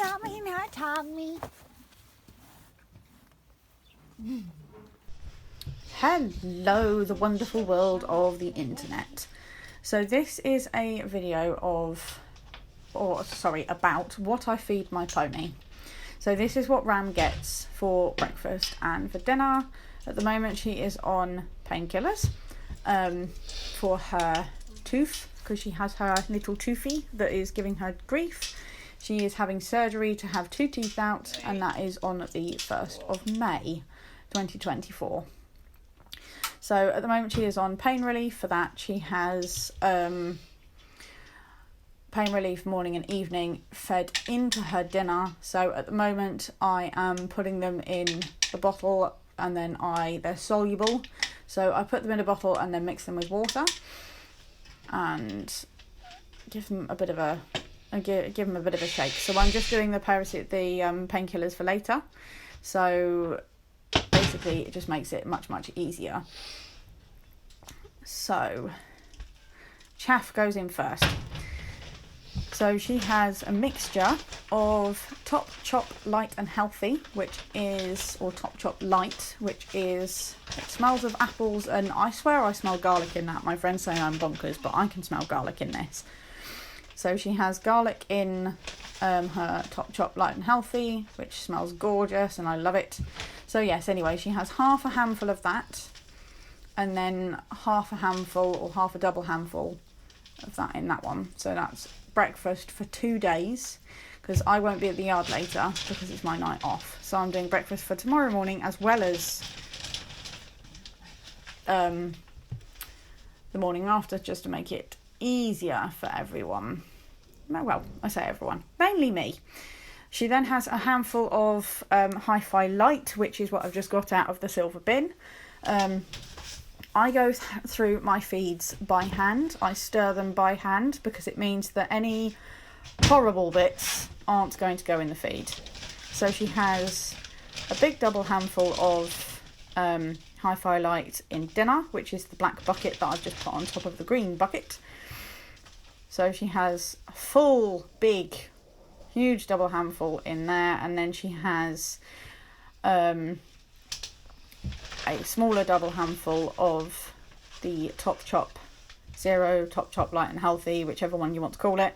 tummy, not tummy. Hello, the wonderful world of the internet. So this is a video about what I feed my pony. So this is what Ram gets for breakfast and for dinner. At the moment she is on painkillers for her tooth, because she has her little toothy that is giving her grief. She is having surgery to have 2 teeth out, and that is on the 1st of May 2024. So at the moment she is on pain relief for that. She has pain relief morning and evening fed into her dinner. So at the moment I am putting them in a bottle, and then they're soluble. So I put them in a bottle and then mix them with water and give them a bit of a shake. So I'm just doing the painkillers for later. So basically it just makes it much easier. So Chaff goes in first. So she has a mixture of Top Chop Light and Healthy, it smells of apples, and I swear I smell garlic in that. My friends say I'm bonkers, but I can smell garlic in this. So she has garlic in her Top Chop Light and Healthy, which smells gorgeous and I love it. So yes, anyway, she has half a handful of that, and then half a handful or half a double handful of that in that one. So that's breakfast for 2 days, because I won't be at the yard later because it's my night off. So I'm doing breakfast for tomorrow morning as well as the morning after, just to make it easier for everyone. Well, I say everyone, mainly me. She then has a handful of Hi-Fi Light, which is what I've just got out of the silver bin. I go through my feeds by hand. I stir them by hand because it means that any horrible bits aren't going to go in the feed. So she has a big double handful of Hi-Fi Light in dinner, which is the black bucket that I've just put on top of the green bucket. So she has a full, big, huge double handful in there, and then she has a smaller double handful of the Top Chop Zero, Top Chop Light and Healthy, whichever one you want to call it,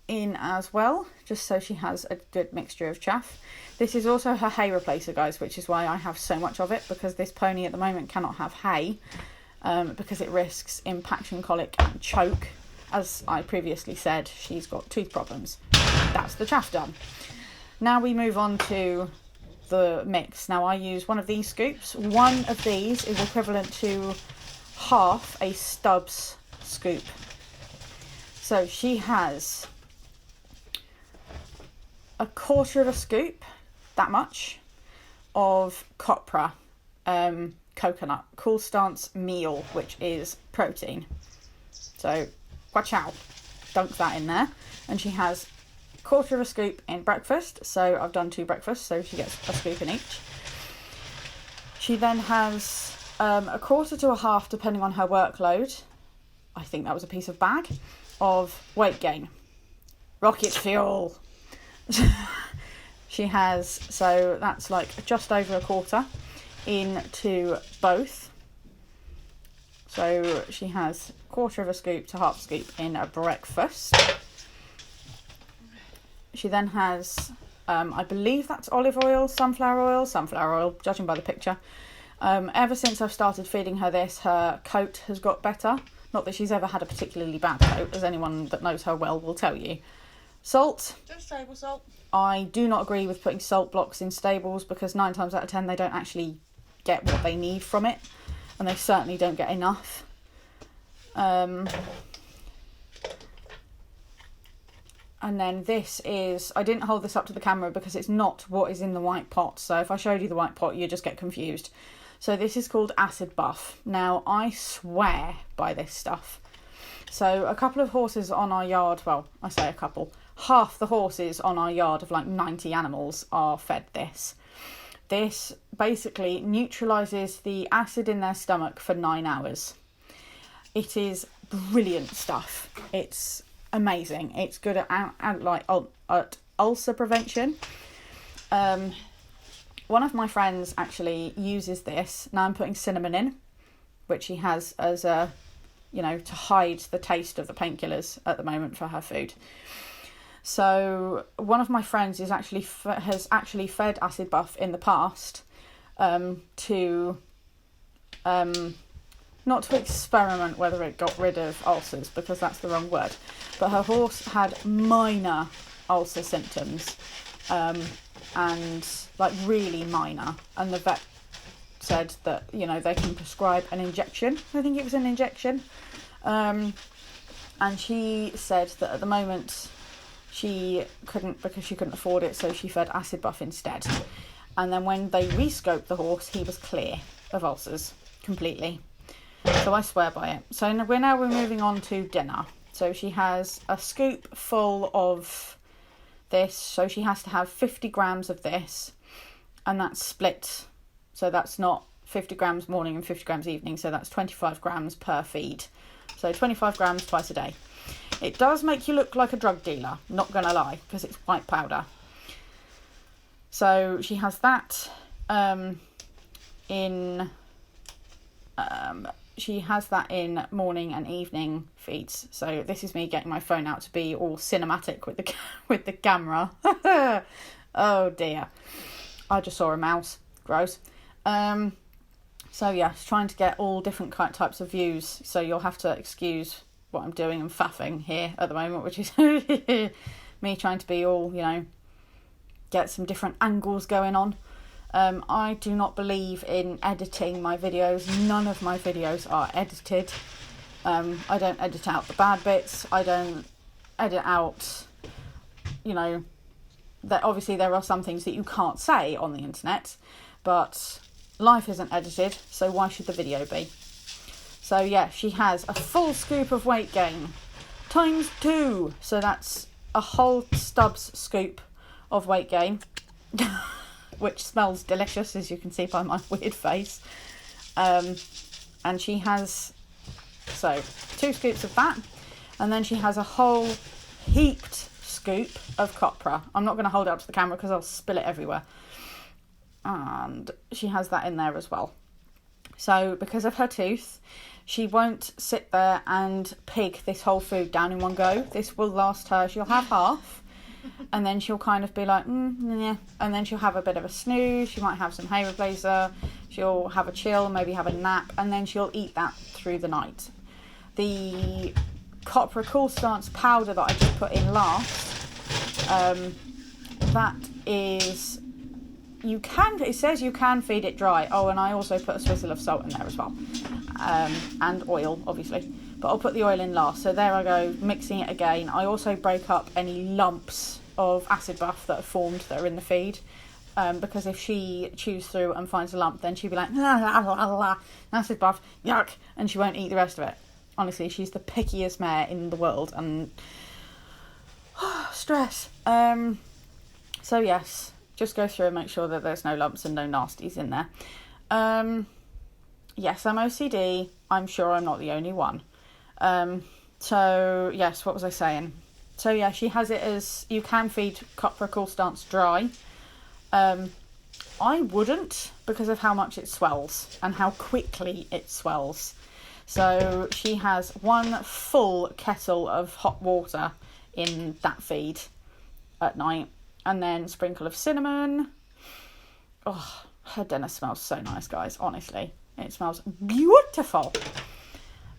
in as well, just so she has a good mixture of chaff. This is also her hay replacer, guys, which is why I have so much of it, because this pony at the moment cannot have hay because it risks impaction colic and choke. As I previously said, she's got tooth problems. That's the chaff done. Now we move on to the mix. Now I use one of these scoops. One of these is equivalent to half a Stubbs scoop. So she has a quarter of a scoop, that much, of copra coconut cool stance meal, which is protein. So watch out, dunk that in there. And she has quarter of a scoop in breakfast, so I've done 2 breakfasts, so she gets a scoop in each. She then has a quarter to a half, depending on her workload, I think that was a piece of bag, of weight gain. Rocket fuel. She has, so that's like just over a quarter into both. So she has quarter of a scoop to half a scoop in a breakfast. She then has, I believe that's olive oil, sunflower oil, judging by the picture. Ever since I've started feeding her this, her coat has got better. Not that she's ever had a particularly bad coat, as anyone that knows her well will tell you. Salt. Just table salt. I do not agree with putting salt blocks in stables, because 9 times out of 10 they don't actually get what they need from it, and they certainly don't get enough. And then this is, I didn't hold this up to the camera because it's not what is in the white pot. So if I showed you the white pot, you'd just get confused. So this is called Acid Buff. Now, I swear by this stuff. So a couple of horses on our yard, well, I say a couple, half the horses on our yard of like 90 animals are fed this. This basically neutralises the acid in their stomach for 9 hours. It is brilliant stuff. It's amazing. It's good at ulcer prevention. One of my friends actually uses this. Now I'm putting cinnamon in, which she has as a, to hide the taste of the painkillers at the moment for her food. So one of my friends has actually fed Acid Buff in the past to not to experiment whether it got rid of ulcers, because that's the wrong word, but her horse had minor ulcer symptoms, and like really minor, and the vet said that they can prescribe an injection. I think it was an injection, and she said that at the moment she couldn't, because she couldn't afford it, so she fed Acid Buff instead. And then when they rescoped the horse, he was clear of ulcers completely. So I swear by it. So we're moving on to dinner. So she has a scoop full of this. So she has to have 50 grams of this, and that's split. So that's not 50 grams morning and 50 grams evening. So that's 25 grams per feed. So 25 grams twice a day. It does make you look like a drug dealer, not going to lie, because it's white powder. So she has that she has that in morning and evening feeds. So this is me getting my phone out to be all cinematic with the camera. Oh dear. I just saw a mouse. Gross. So yeah, trying to get all different types of views. So you'll have to excuse what I'm doing and faffing here at the moment, which is me trying to be all, get some different angles going on. I do not believe in editing my videos. None of my videos are edited. I don't edit out the bad bits. I don't edit out, that obviously there are some things that you can't say on the internet, but life isn't edited, so why should the video be? So yeah, she has a full scoop of weight gain times 2. So that's a whole Stubbs scoop of weight gain, which smells delicious, as you can see by my weird face. And she has 2 scoops of that, and then she has a whole heaped scoop of copra. I'm not going to hold it up to the camera because I'll spill it everywhere. And she has that in there as well. So because of her tooth, she won't sit there and pig this whole food down in one go. This will last her. She'll have half, and then she'll kind of be like, yeah. And then she'll have a bit of a snooze. She might have some hay replacer. She'll have a chill, maybe have a nap, and then she'll eat that through the night. The Copra Cool Stance powder that I just put in last, that is, it says you can feed it dry. Oh, and I also put a swizzle of salt in there as well, and oil, obviously, but I'll put the oil in last. So there I go, mixing it again. I also break up any lumps of Acid Buff that are formed that are in the feed, because if she chews through and finds a lump, then she'll be like, la, la, la, la, Acid Buff, yuck, and she won't eat the rest of it. Honestly, she's the pickiest mare in the world, and stress. So yes, just go through and make sure that there's no lumps and no nasties in there. Yes, I'm OCD. I'm sure I'm not the only one. So yes, what was I saying? So yeah, she has it as, you can feed Copra Cool Stance dry. I wouldn't, because of how much it swells and how quickly it swells. So she has 1 full kettle of hot water in that feed at night, and then sprinkle of cinnamon. Oh, her dinner smells so nice, guys. Honestly, it smells beautiful.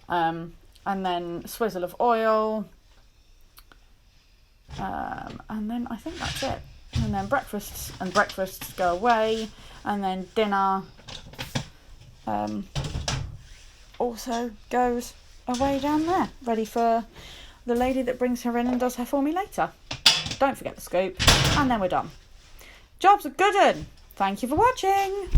And then swizzle of oil. And then I think that's it. And then breakfasts go away, and then dinner also goes away down there, ready for the lady that brings her in and does her for me later. Don't forget the scoop, and then we're done. Job's a good one. Thank you for watching.